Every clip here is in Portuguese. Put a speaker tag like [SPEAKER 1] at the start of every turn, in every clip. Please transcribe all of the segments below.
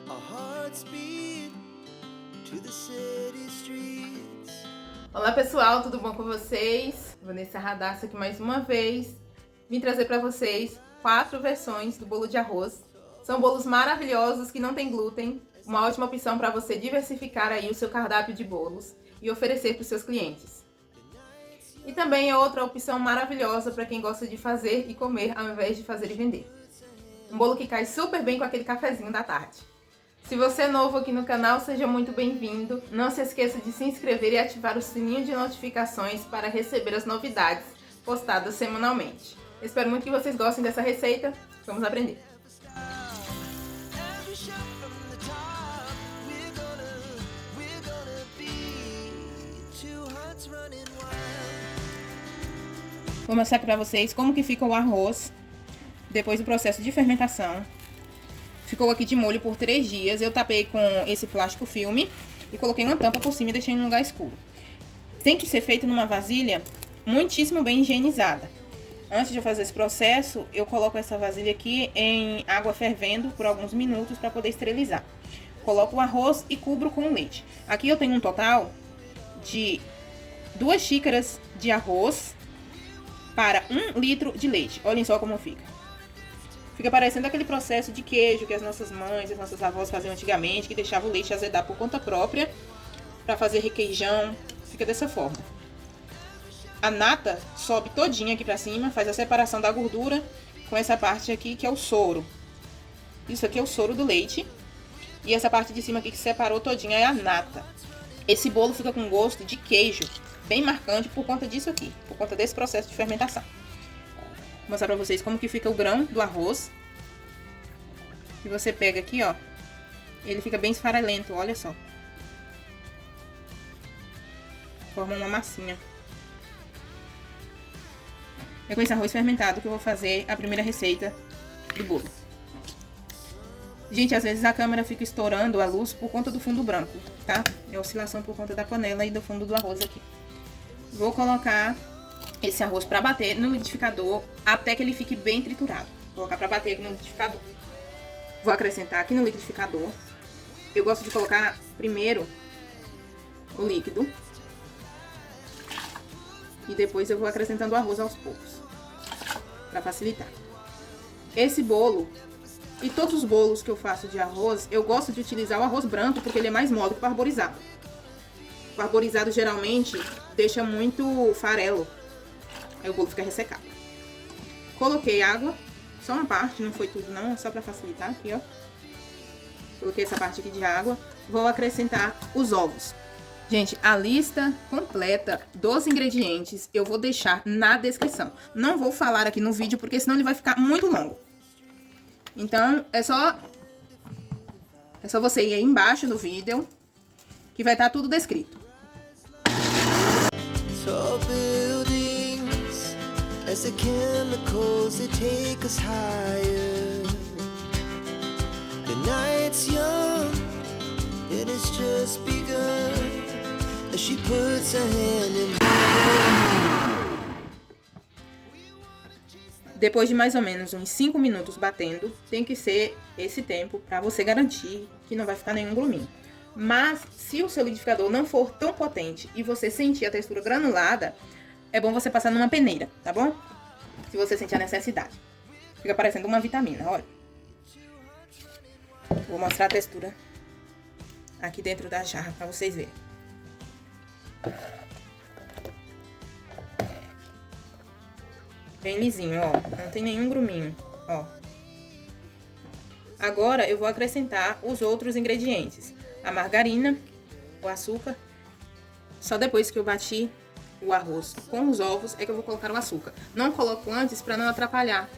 [SPEAKER 1] our hearts beat to the city streets.
[SPEAKER 2] Olá pessoal, tudo bom com vocês? Vanessa Radassa aqui mais uma vez. Vim trazer para vocês 4 versões do bolo de arroz. São bolos maravilhosos que não tem glúten, uma ótima opção para você diversificar aí o seu cardápio de bolos e oferecer para os seus clientes. E também é outra opção maravilhosa para quem gosta de fazer e comer ao invés de fazer e vender. Um bolo que cai super bem com aquele cafezinho da tarde. Se você é novo aqui no canal, seja muito bem-vindo. Não se esqueça de se inscrever e ativar o sininho de notificações para receber as novidades postadas semanalmente. Espero muito que vocês gostem dessa receita. Vamos aprender. Vou mostrar para vocês como que fica o arroz depois do processo de fermentação. Ficou aqui de molho por 3 dias. Eu tapei com esse plástico filme e coloquei uma tampa por cima e deixei em um lugar escuro. Tem que ser feito numa vasilha muitíssimo bem higienizada. Antes de eu fazer esse processo, eu coloco essa vasilha aqui em água fervendo por alguns minutos para poder esterilizar. Coloco o arroz e cubro com leite. Aqui eu tenho um total de 2 xícaras de arroz para 1 litro de leite. Olhem só como fica. Fica parecendo aquele processo de queijo que as nossas mães, as nossas avós faziam antigamente, que deixava o leite azedar por conta própria para fazer requeijão. Fica dessa forma. A nata sobe todinha aqui pra cima, faz a separação da gordura com essa parte aqui que é o soro. Isso aqui é o soro do leite. E essa parte de cima aqui que separou todinha é a nata. Esse bolo fica com gosto de queijo, bem marcante por conta disso aqui, por conta desse processo de fermentação. Vou mostrar pra vocês como que fica o grão do arroz. E você pega aqui, ó, ele fica bem esfarelento, olha só. Forma uma massinha. É com esse arroz fermentado que eu vou fazer a primeira receita do bolo. Gente, às vezes a câmera fica estourando a luz por conta do fundo branco, tá? É oscilação por conta da panela e do fundo do arroz aqui. Vou colocar esse arroz pra bater no liquidificador até que ele fique bem triturado. Vou colocar pra bater aqui no liquidificador. Vou acrescentar aqui no liquidificador. Eu gosto de colocar primeiro o líquido. E depois eu vou acrescentando o arroz aos poucos, para facilitar. Esse bolo e todos os bolos que eu faço de arroz, eu gosto de utilizar o arroz branco porque ele é mais mole que o arborizado. O arborizado geralmente deixa muito farelo, aí o bolo fica ressecado. Coloquei água, só uma parte, não foi tudo não, só para facilitar aqui, ó. Coloquei essa parte aqui de água, vou acrescentar os ovos. Gente, a lista completa dos ingredientes eu vou deixar na descrição. Não vou falar aqui no vídeo, porque senão ele vai ficar muito longo. Então, é só você ir aí embaixo do vídeo, que vai estar tudo descrito.
[SPEAKER 1] Tall buildings, as the chemicals they take us higher. The night's young, it has just begun. She puts her hand in...
[SPEAKER 2] Depois de mais ou menos uns 5 minutos batendo, tem que ser esse tempo para você garantir que não vai ficar nenhum gruminho. Mas se o seu liquidificador não for tão potente e você sentir a textura granulada, é bom você passar numa peneira, tá bom? Se você sentir a necessidade. Fica parecendo uma vitamina, olha. Vou mostrar a textura aqui dentro da jarra para vocês verem. Bem lisinho, ó. Não tem nenhum gruminho, ó. Agora eu vou acrescentar os outros ingredientes. A margarina, o açúcar. Só depois que eu bati o arroz com os ovos é que eu vou colocar o açúcar. Não coloco antes para não atrapalhar.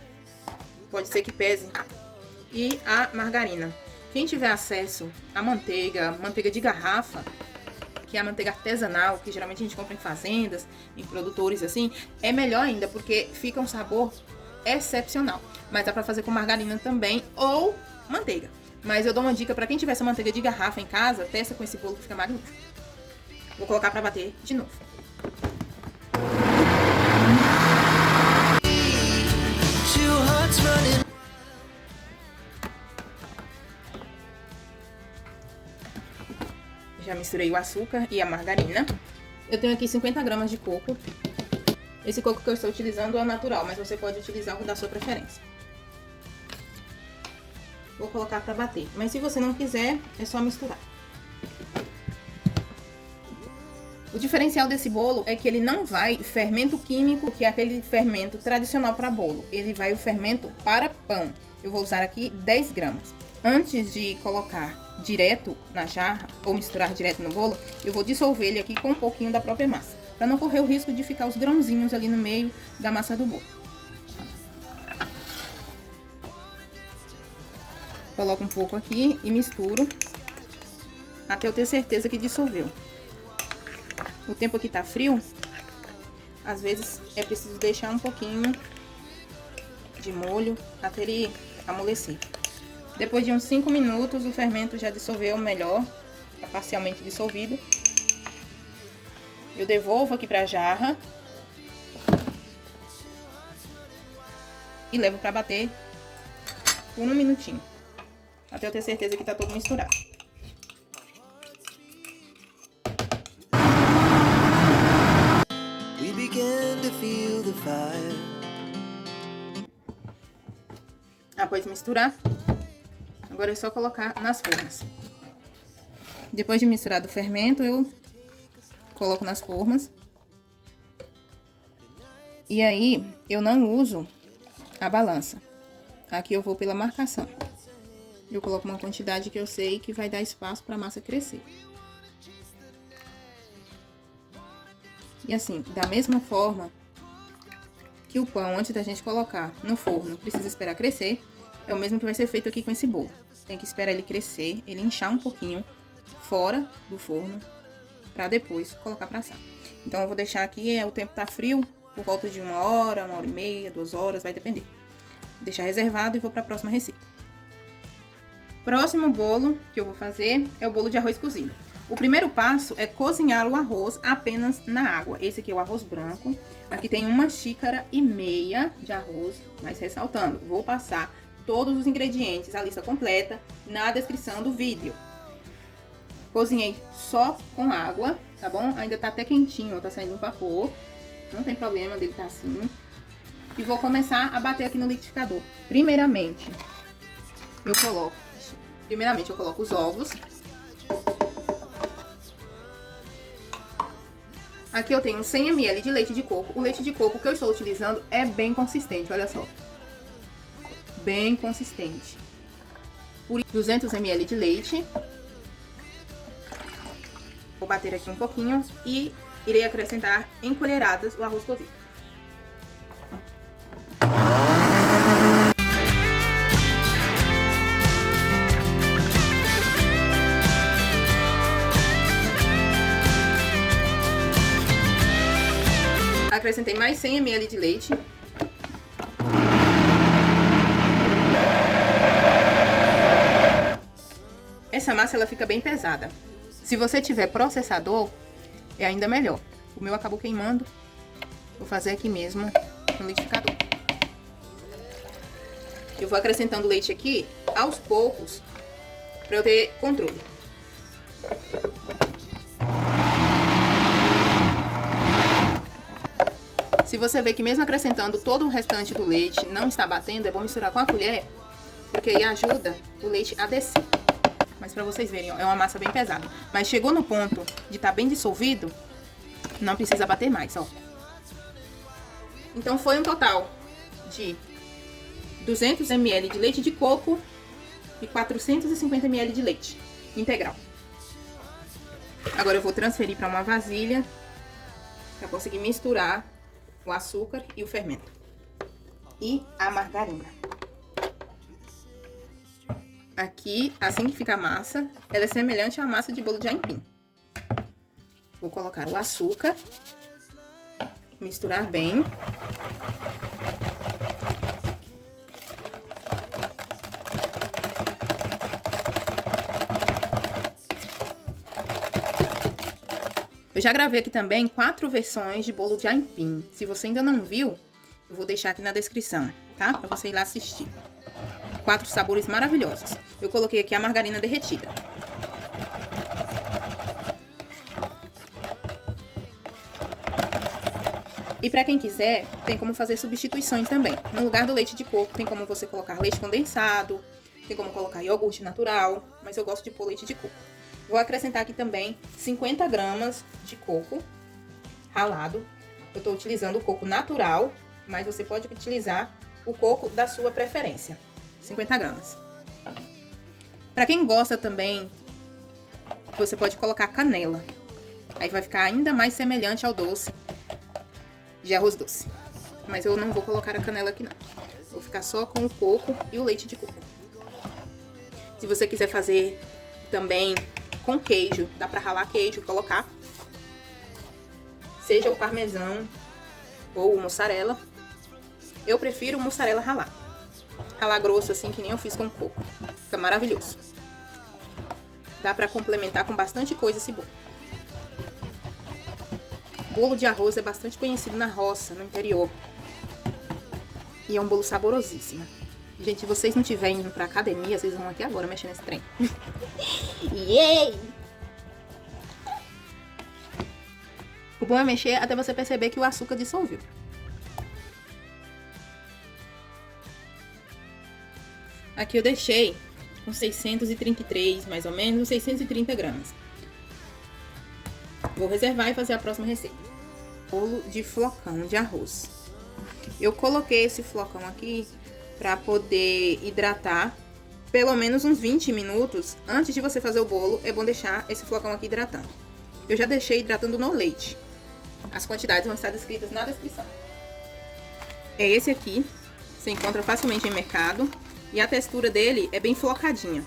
[SPEAKER 2] Pode ser que pese. E a margarina. Quem tiver acesso à manteiga de garrafa, que é a manteiga artesanal, que geralmente a gente compra em fazendas, em produtores assim, é melhor ainda, porque fica um sabor excepcional. Mas dá pra fazer com margarina também, ou manteiga. Mas eu dou uma dica pra quem tiver essa manteiga de garrafa em casa, testa com esse bolo que fica magnífico. Vou colocar pra bater de novo. Já misturei o açúcar e a margarina. Eu tenho aqui 50 gramas de coco. Esse coco que eu estou utilizando é o natural, mas você pode utilizar o da sua preferência. Vou colocar para bater, mas se você não quiser, é só misturar. O diferencial desse bolo é que ele não vai fermento químico, que é aquele fermento tradicional para bolo. Ele vai o fermento para pão. Eu vou usar aqui 10 gramas. Antes de colocar direto na jarra ou misturar direto no bolo, eu vou dissolver ele aqui com um pouquinho da própria massa, para não correr o risco de ficar os grãozinhos ali no meio da massa do bolo. Coloco um pouco aqui e misturo até eu ter certeza que dissolveu. O tempo aqui tá frio, às vezes é preciso deixar um pouquinho de molho até ele amolecer. Depois de uns 5 minutos, o fermento já dissolveu melhor, tá parcialmente dissolvido. Eu devolvo aqui pra jarra e levo pra bater por 1 minutinho, até eu ter certeza que tá todo misturado.
[SPEAKER 1] We began to feel the fire.
[SPEAKER 2] Após misturar, agora é só colocar nas formas. Depois de misturar o fermento, eu coloco nas formas. E aí, eu não uso a balança. Aqui eu vou pela marcação. Eu coloco uma quantidade que eu sei que vai dar espaço para a massa crescer. E assim, da mesma forma que o pão, antes da gente colocar no forno, precisa esperar crescer, é o mesmo que vai ser feito aqui com esse bolo. Tem que esperar ele crescer, ele inchar um pouquinho fora do forno, para depois colocar para assar. Então, eu vou deixar aqui, o tempo tá frio, por volta de 1 hora, 1 hora e meia, 2 horas, vai depender. Vou deixar reservado e vou para a próxima receita. Próximo bolo que eu vou fazer é o bolo de arroz cozido. O primeiro passo é cozinhar o arroz apenas na água. Esse aqui é o arroz branco. Aqui tem 1,5 xícaras de arroz, mas ressaltando, vou passar todos os ingredientes, a lista completa, na descrição do vídeo. Cozinhei só com água, tá bom? Ainda tá até quentinho, tá saindo um vapor. Não tem problema dele tá assim. E vou começar a bater aqui no liquidificador. Primeiramente, eu coloco os ovos. Aqui eu tenho 100 ml de leite de coco. O leite de coco que eu estou utilizando é bem consistente, olha só. Bem consistente. Por 200 ml de leite. Vou bater aqui um pouquinho e irei acrescentar em colheradas o arroz cozido. Acrescentei mais 100 ml de leite. Essa massa ela fica bem pesada. Se você tiver processador, é ainda melhor. O meu acabou queimando. Vou fazer aqui mesmo no liquidificador. Eu vou acrescentando leite aqui aos poucos, para eu ter controle. Se você vê que mesmo acrescentando todo o restante do leite não está batendo, é bom misturar com a colher, porque aí ajuda o leite a descer. Mas pra vocês verem, ó, é uma massa bem pesada. Mas chegou no ponto de estar bem dissolvido, não precisa bater mais, ó. Então foi um total de 200 ml de leite de coco e 450 ml de leite integral. Agora eu vou transferir para uma vasilha para conseguir misturar o açúcar e o fermento e a margarina. Aqui, assim que fica a massa, ela é semelhante à massa de bolo de aipim. Vou colocar o açúcar, misturar bem. Eu já gravei aqui também 4 versões de bolo de aipim. Se você ainda não viu, eu vou deixar aqui na descrição, tá? Pra você ir lá assistir. 4 sabores maravilhosos. Eu coloquei aqui a margarina derretida. E pra quem quiser, tem como fazer substituições também. No lugar do leite de coco, tem como você colocar leite condensado, tem como colocar iogurte natural, mas eu gosto de pôr leite de coco. Vou acrescentar aqui também 50 gramas de coco ralado. Eu tô utilizando o coco natural, mas você pode utilizar o coco da sua preferência. 50 gramas. Pra quem gosta também, você pode colocar canela. Aí vai ficar ainda mais semelhante ao doce de arroz doce. Mas eu não vou colocar a canela aqui não. Vou ficar só com o coco e o leite de coco. Se você quiser fazer também com queijo, dá pra ralar queijo e colocar. Seja o parmesão ou o mussarela. Eu prefiro o mussarela ralar. Ralar grosso assim, que nem eu fiz com coco. Fica maravilhoso. Dá pra complementar com bastante coisa esse bolo. Bolo de arroz é bastante conhecido na roça, no interior. E é um bolo saborosíssimo. Gente, se vocês não estiverem indo pra academia, vocês vão aqui agora mexer nesse trem. Yay! O bom é mexer até você perceber que o açúcar dissolveu. Aqui eu deixei com 633, mais ou menos, 630 gramas. Vou reservar e fazer a próxima receita. Bolo de flocão de arroz. Eu coloquei esse flocão aqui para poder hidratar pelo menos uns 20 minutos. Antes de você fazer o bolo, é bom deixar esse flocão aqui hidratando. Eu já deixei hidratando no leite. As quantidades vão estar descritas na descrição. É esse aqui. Você encontra facilmente em mercado. E a textura dele é bem flocadinha.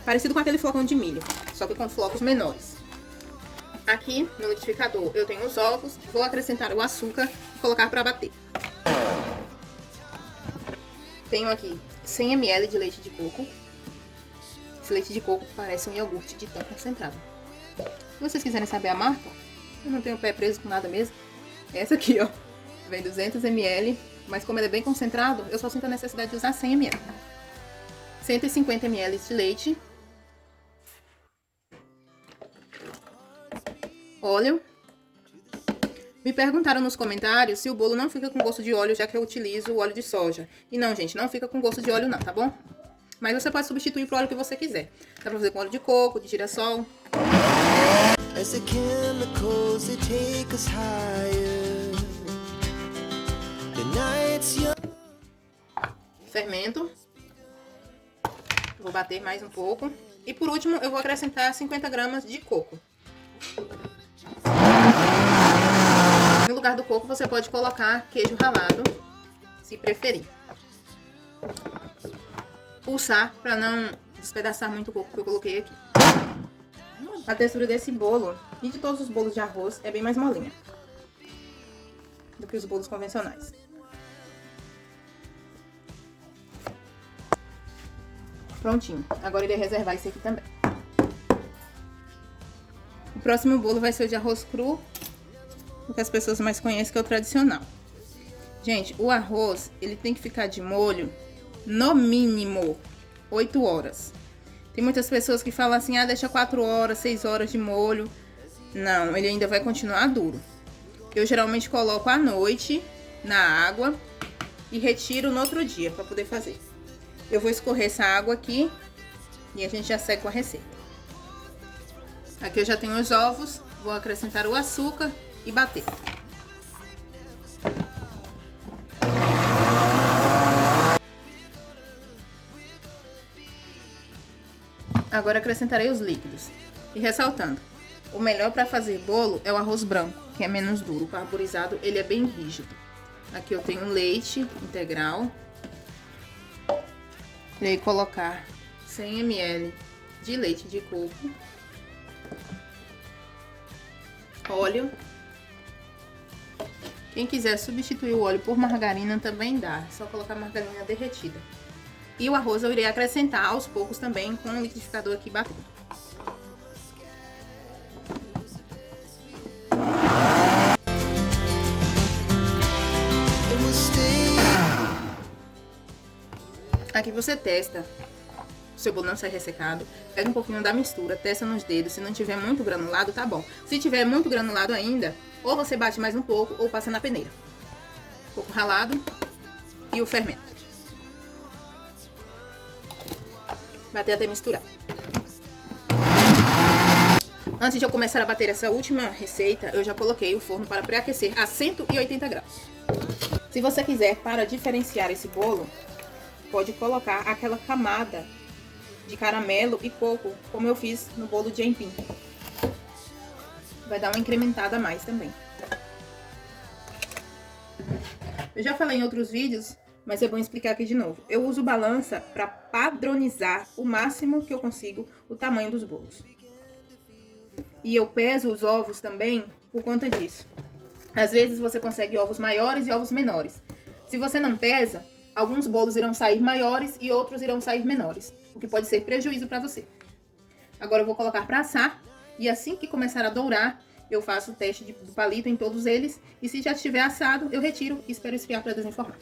[SPEAKER 2] Parecido com aquele flocão de milho, só que com flocos menores. Aqui no liquidificador eu tenho os ovos. Vou acrescentar o açúcar e colocar para bater. Tenho aqui 100 ml de leite de coco. Esse leite de coco parece um iogurte de tão concentrado. Se vocês quiserem saber a marca, eu não tenho o pé preso com nada mesmo. Essa aqui, ó, vem 200 ml, mas como ele é bem concentrado, eu só sinto a necessidade de usar 100 ml. 150 ml de leite. Óleo. Me perguntaram nos comentários se o bolo não fica com gosto de óleo, já que eu utilizo o óleo de soja. E não, gente, não fica com gosto de óleo não, tá bom? Mas você pode substituir pro óleo que você quiser. Dá pra fazer com óleo de coco, de girassol.
[SPEAKER 1] As the chemicals they take us higher. The night's young.
[SPEAKER 2] Fermento. Vou bater mais um pouco. E por último, eu vou acrescentar 50 gramas de coco. No lugar do coco, você pode colocar queijo ralado, se preferir. Pulsar para não despedaçar muito o coco que eu coloquei aqui. A textura desse bolo e de todos os bolos de arroz é bem mais molinha do que os bolos convencionais. Prontinho. Agora irei reservar esse aqui também. O próximo bolo vai ser o de arroz cru, o que as pessoas mais conhecem, que é o tradicional. Gente, o arroz, ele tem que ficar de molho no mínimo 8 horas. Tem muitas pessoas que falam assim, ah, deixa 4 horas, 6 horas de molho. Não, ele ainda vai continuar duro. Eu geralmente coloco à noite na água e retiro no outro dia para poder fazer. Eu vou escorrer essa água aqui e a gente já segue com a receita. Aqui eu já tenho os ovos, vou acrescentar o açúcar e bater. Agora acrescentarei os líquidos. E ressaltando, o melhor para fazer bolo é o arroz branco, que é menos duro. O parboilizado, ele é bem rígido. Aqui eu tenho leite integral. Irei colocar 100 ml de leite de coco. Óleo. Quem quiser substituir o óleo por margarina também dá, é só colocar margarina derretida. E o arroz eu irei acrescentar aos poucos também com o liquidificador aqui batendo. Aqui você testa, o seu bolo não sai ressecado, pega um pouquinho da mistura, testa nos dedos, se não tiver muito granulado, tá bom. Se tiver muito granulado ainda, Ou você bate mais um pouco, ou passa na peneira. Coco ralado e o fermento. Bater até misturar. Antes de eu começar a bater essa última receita, eu já coloquei o forno para pré-aquecer a 180 graus. Se você quiser, para diferenciar esse bolo, pode colocar aquela camada de caramelo e coco, como eu fiz no bolo de aipim. Vai dar uma incrementada a mais também. Eu já falei em outros vídeos, mas é bom explicar aqui de novo. Eu uso balança para padronizar o máximo que eu consigo o tamanho dos bolos. E eu peso os ovos também por conta disso. Às vezes você consegue ovos maiores e ovos menores. Se você não pesa, alguns bolos irão sair maiores e outros irão sair menores, o que pode ser prejuízo para você. Agora eu vou colocar para assar e assim que começar a dourar, eu faço o teste do palito em todos eles e se já estiver assado, eu retiro e espero esfriar para desenformar.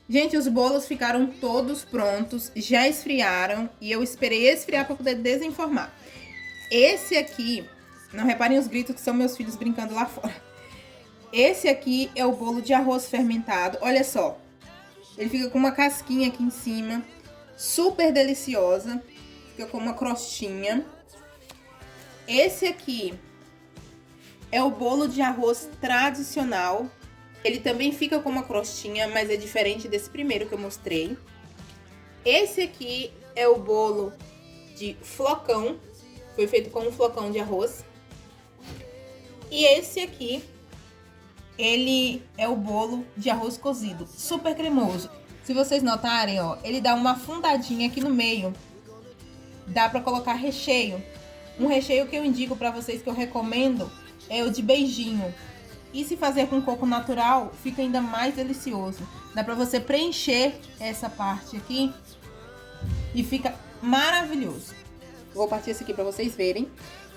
[SPEAKER 2] Gente, os bolos ficaram todos prontos, já esfriaram e eu esperei esfriar para poder desenformar. Esse aqui, não reparem os gritos que são meus filhos brincando lá fora. Esse aqui é o bolo de arroz fermentado, olha só. Ele fica com uma casquinha aqui em cima, super deliciosa, fica com uma crostinha. Esse aqui é o bolo de arroz tradicional. Ele também fica com uma crostinha, mas é diferente desse primeiro que eu mostrei. Esse aqui é o bolo de flocão. Foi feito com um flocão de arroz. E esse aqui, ele é o bolo de arroz cozido, super cremoso. Se vocês notarem, ó, ele dá uma afundadinha aqui no meio. Dá pra colocar recheio. Um recheio que eu indico pra vocês, que eu recomendo, é o de beijinho. E se fazer com coco natural, fica ainda mais delicioso. Dá pra você preencher essa parte aqui e fica maravilhoso. Vou partir esse aqui pra vocês verem,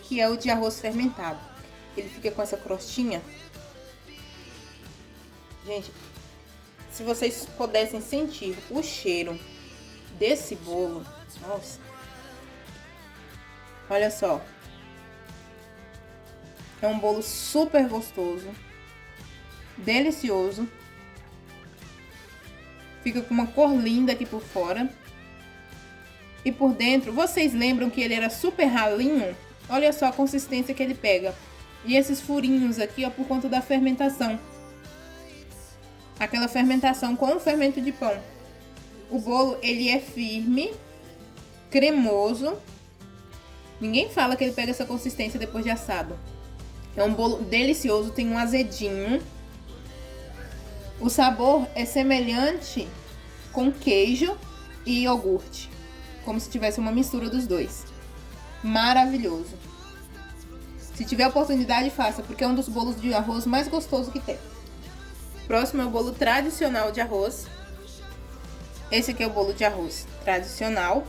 [SPEAKER 2] que é o de arroz fermentado. Ele fica com essa crostinha. Gente, se vocês pudessem sentir o cheiro desse bolo, nossa. Olha só. É um bolo super gostoso, delicioso. Fica com uma cor linda aqui por fora. E por dentro, vocês lembram que ele era super ralinho? Olha só a consistência que ele pega. E esses furinhos aqui, ó, por conta da fermentação. Aquela fermentação com o fermento de pão. O bolo, ele é firme, cremoso. Ninguém fala que ele pega essa consistência depois de assado. É um bolo delicioso, tem um azedinho. O sabor é semelhante com queijo e iogurte. Como se tivesse uma mistura dos dois. Maravilhoso. Se tiver oportunidade, faça, porque é um dos bolos de arroz mais gostosos que tem. Próximo é o bolo tradicional de arroz. Esse aqui é o bolo de arroz tradicional.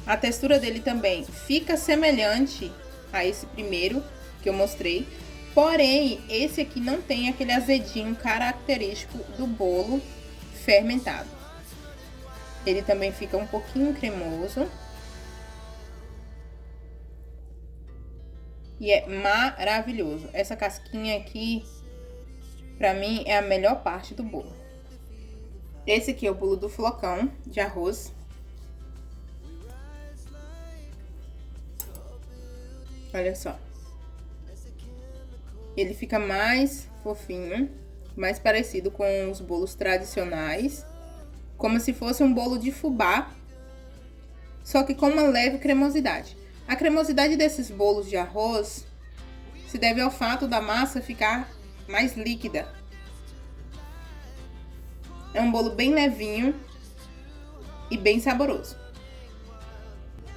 [SPEAKER 2] A textura dele também fica semelhante a esse primeiro que eu mostrei. Porém, esse aqui não tem aquele azedinho característico do bolo fermentado. Ele também fica um pouquinho cremoso. E é maravilhoso. Essa casquinha aqui, pra mim, é a melhor parte do bolo. Esse aqui é o bolo do flocão de arroz. Olha só. Ele fica mais fofinho, mais parecido com os bolos tradicionais. Como se fosse um bolo de fubá, só que com uma leve cremosidade. A cremosidade desses bolos de arroz se deve ao fato da massa ficar mais líquida. É um bolo bem levinho e bem saboroso.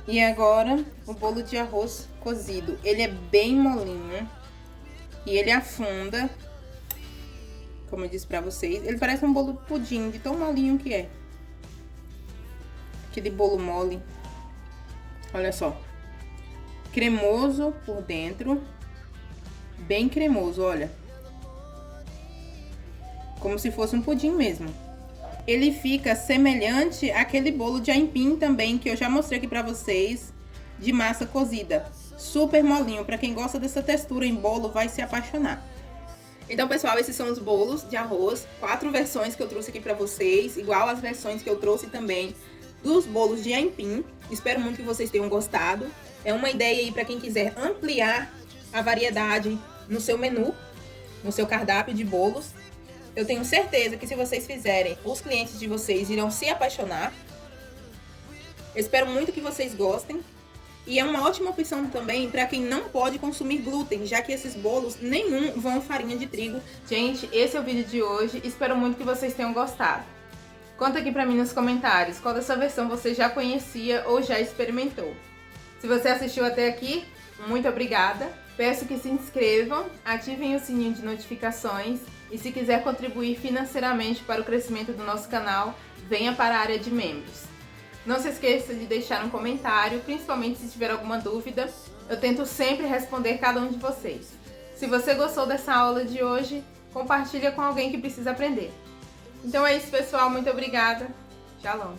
[SPEAKER 2] E agora, o bolo de arroz cozido. Ele é bem molinho e ele afunda, como eu disse pra vocês. Ele parece um bolo pudim, de tão molinho que é. Aquele bolo mole. Olha só. Cremoso por dentro. Bem cremoso, olha. Como se fosse um pudim mesmo. Ele fica semelhante àquele bolo de aipim também, que eu já mostrei aqui pra vocês. de massa cozida. Super molinho, para quem gosta dessa textura em bolo vai se apaixonar. Então, pessoal, esses são os bolos de arroz, 4 versões que eu trouxe aqui para vocês, igual as versões que eu trouxe também dos bolos de aipim. Espero muito que vocês tenham gostado. É uma ideia aí para quem quiser ampliar a variedade no seu menu, no seu cardápio de bolos. Eu tenho certeza que se vocês fizerem, os clientes de vocês irão se apaixonar. Eu espero muito que vocês gostem. E é uma ótima opção também para quem não pode consumir glúten, já que esses bolos nenhum vão farinha de trigo. Gente, esse é o vídeo de hoje. Espero muito que vocês tenham gostado. Conta aqui pra mim nos comentários qual dessa versão você já conhecia ou já experimentou. Se você assistiu até aqui, muito obrigada. Peço que se inscrevam, ativem o sininho de notificações e se quiser contribuir financeiramente para o crescimento do nosso canal, venha para a área de membros. Não se esqueça de deixar um comentário, principalmente se tiver alguma dúvida. Eu tento sempre responder cada um de vocês. Se você gostou dessa aula de hoje, compartilha com alguém que precisa aprender. Então é isso, pessoal. Muito obrigada. Shalom.